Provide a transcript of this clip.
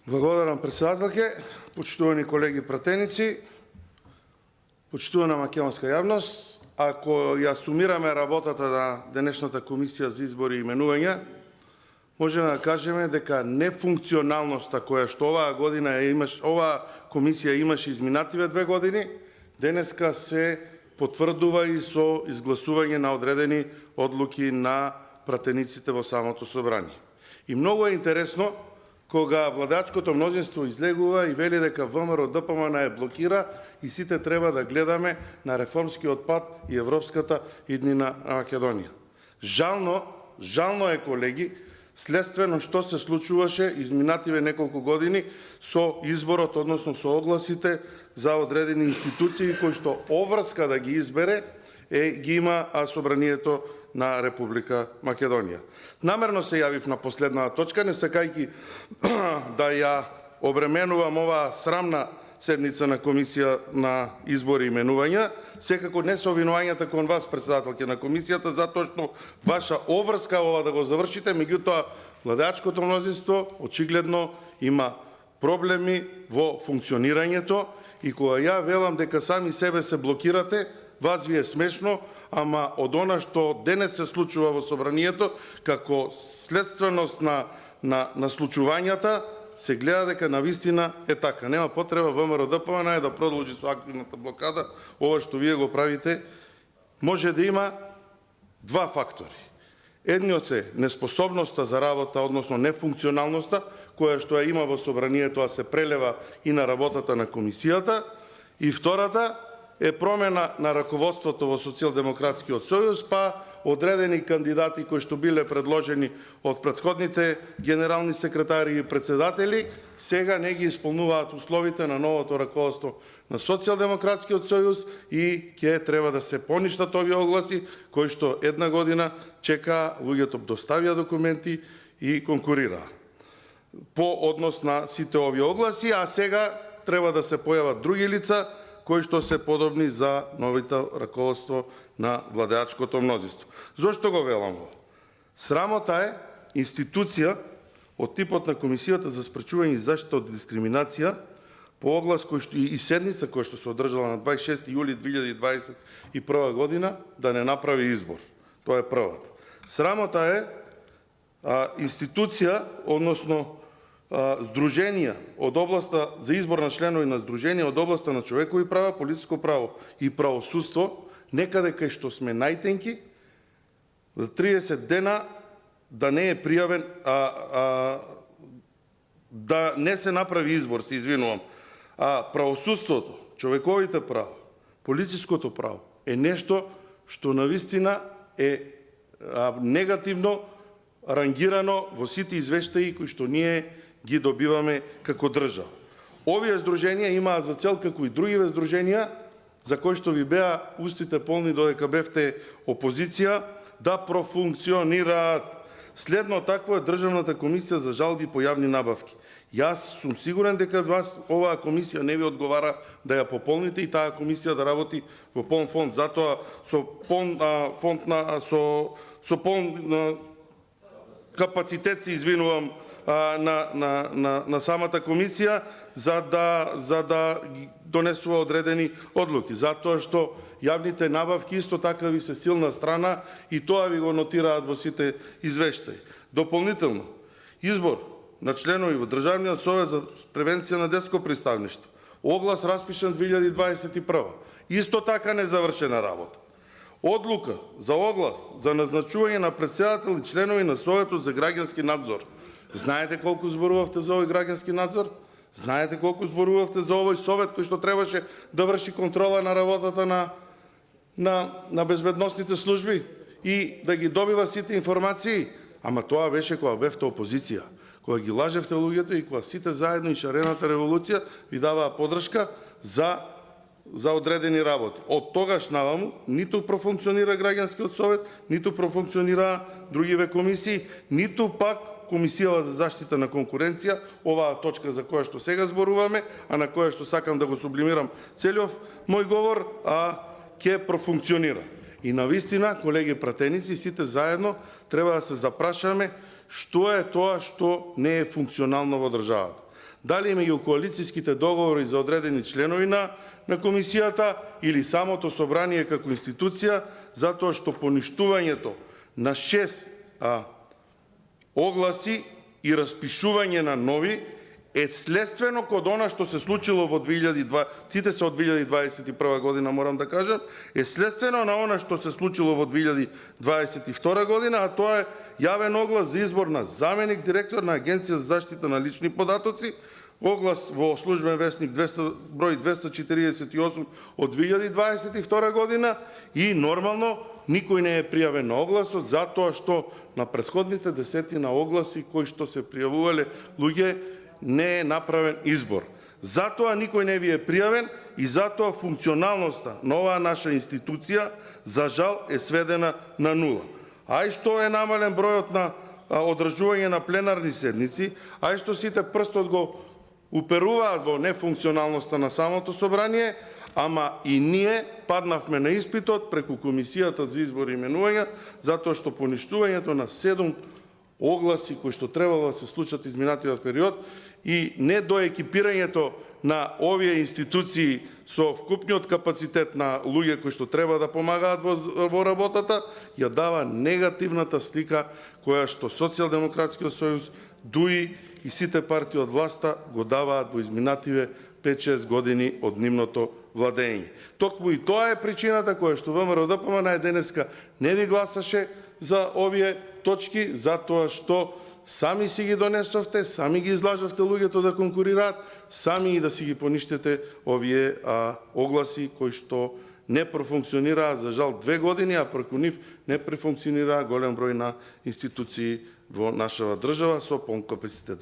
Благодарам, председателке. Почитувани колеги пратеници, почитувана македонска јавност, ако ја сумираме работата на денешната комисија за избори и именувања, можеме да кажеме дека нефункционалноста која што оваа комисија имаше изминативе 2 години, денеска се потврдува и со изгласување на одредени одлуки на пратениците во самото собрание. И многу е интересно кога владачкото мнозинство излегува и вели дека ВМРО ДПМН е блокира и сите треба да гледаме на реформскиот пат и европската иднина на Македонија. Жално е, колеги, следствено што се случуваше изминативе неколку години со изборот, односно со огласите за одредени институции кои што обврска да ги избере ги има собранието на Република Македонија. Намерно се јавив на последната точка, не сакајќи да ја обременувам оваа срамна седница на комисија на избори и именувања, секако не со обвинувањата кон вас, председателке на комисијата, затоа што ваша обврска ова да го завршите, меѓутоа владачкото мнозинство очигледно има проблеми во функционирањето и кога ја велам дека сами себе се блокирате, вас ви е смешно, ама од она што денес се случува во собранието, како следственост на случувањата, се гледа дека навистина е така. Нема потреба ВМРО ДПМН да продолжи со активната блокада. Ова што вие го правите, може да има два фактори. Едниот е неспособноста за работа, односно нефункционалноста, која што ја има во собранието, а се прелева и на работата на комисијата. И втората е промена на раководството во Социјалдемократскиот сојуз, па одредени кандидати кои што биле предложени од претходните генерални секретари и председатели, сега не ги исполнуваат условите на новото раководство на Социјалдемократскиот сојуз и ќе треба да се поништат овие огласи кои што една година чека луѓето доставија документи и конкурираат по однос на сите овие огласи, а сега треба да се појават други лица кои што се подобни за новото раководство на владеачкото мнозинство. Зошто го велам ова? Срамота е институција од типот на Комисијата за спречување и заштита од дискриминација по оглас кој што и седница која што се одржала на 26 јули 2021 година да не направи избор. Тоа е првата. Срамота е институција, односно здруженија од областа за избор на членови на здруженија од областа на човекови права, политичко право и правосудство, некаде кај што сме најтенки, за 30 дена да не е пријавен, да не се направи избор, се извинувам. Правосудството, човековите права, политичкото право е нешто што навистина е негативно рангирано во сите извештаи кои што ние ги добиваме како држава. Овие здруженија имаат за цел, како и другиве здруженија, за кои што ви беа устите полни додека бевте опозиција, да профункционираат. Следно такво е Државната комисија за жалби по јавни набавки. Јас сум сигурен дека вас оваа комисија не ви одговара да ја пополните и таа комисија да работи во полн фонд. Затоа со полн капацитет се извинувам на самата комисија за да донесува одредени одлуки. Затоа што јавните набавки исто така ви се силна страна и тоа ви го нотираат во сите извештаи. Дополнително, избор на членови во Државниот совет за превенција на детско приставништво. Оглас распишан 2021. Исто така незавршена работа. Одлука за оглас за назначување на председател и членови на Советот за граѓански надзор. Знаете колку зборувавте за овој граѓански надзор? Знаете колку зборувавте за овој совет кој што требаше да врши контрола на работата на безбедносните служби и да ги добива сите информации? Ама тоа беше кога бевте опозиција, кога ги лажевте луѓето и кога сите заедно и шарената револуција ви даваа поддршка за одредени работи. Од тогаш наваму ниту профункционира граѓанскиот совет, ниту профункционира другиве комисии, ниту пак Комисија за заштита на конкуренција, оваа точка за која што сега зборуваме, а на која што сакам да го сублимирам целиот мој говор, ќе профункционира. И навистина, колеги пратеници, сите заедно треба да се запрашаме што е тоа што не е функционално во државата. дали меѓу коалицијските договори за одредени членови на комисијата или самото собрание како институција, затоа што поништувањето на 6 огласи и распишување на нови е следствено код она што се случило во 2021 година, морам да кажам, е следствено на она што се случило во 2022 година, а тоа е јавен оглас за избор на заменик директор на Агенција за заштита на лични податоци, оглас во службен весник број 248 од 2022 година и нормално никој не е пријавен на огласот, затоа што на претходните десетина огласи кои што се пријавувале луѓе не е направен избор. Затоа никој не ви е пријавен и затоа функционалноста на оваа наша институција за жал е сведена на нула. Ај што е намален бројот на одржување на пленарни седници, ај што сите прстот го уперуваат во нефункционалноста на самото собрание, ама и ние паднавме на испитот преку Комисијата за избор и именувања, затоа што поништувањето на 7 огласи кои што требало да се случат изминатиот период и недоекипирањето на овие институции со вкупниот капацитет на луѓе кои што треба да помагаат во работата, ја дава негативната слика која што Социјалдемократскиот сојуз, ДУИ и сите партии од власта го даваат во изминативе 5-6 години од нивното владење. Токму и тоа е причината која што ВМРО-ДПМН денеска не ви гласаше за овие точки, затоа што сами си ги донесовте, сами ги излажавте луѓето да конкурираат, сами и да си ги поништете овие огласи кои што не профункционираат за жал 2 години, а преку нив не профункционира голем број на институции во нашава држава со полн капацитет.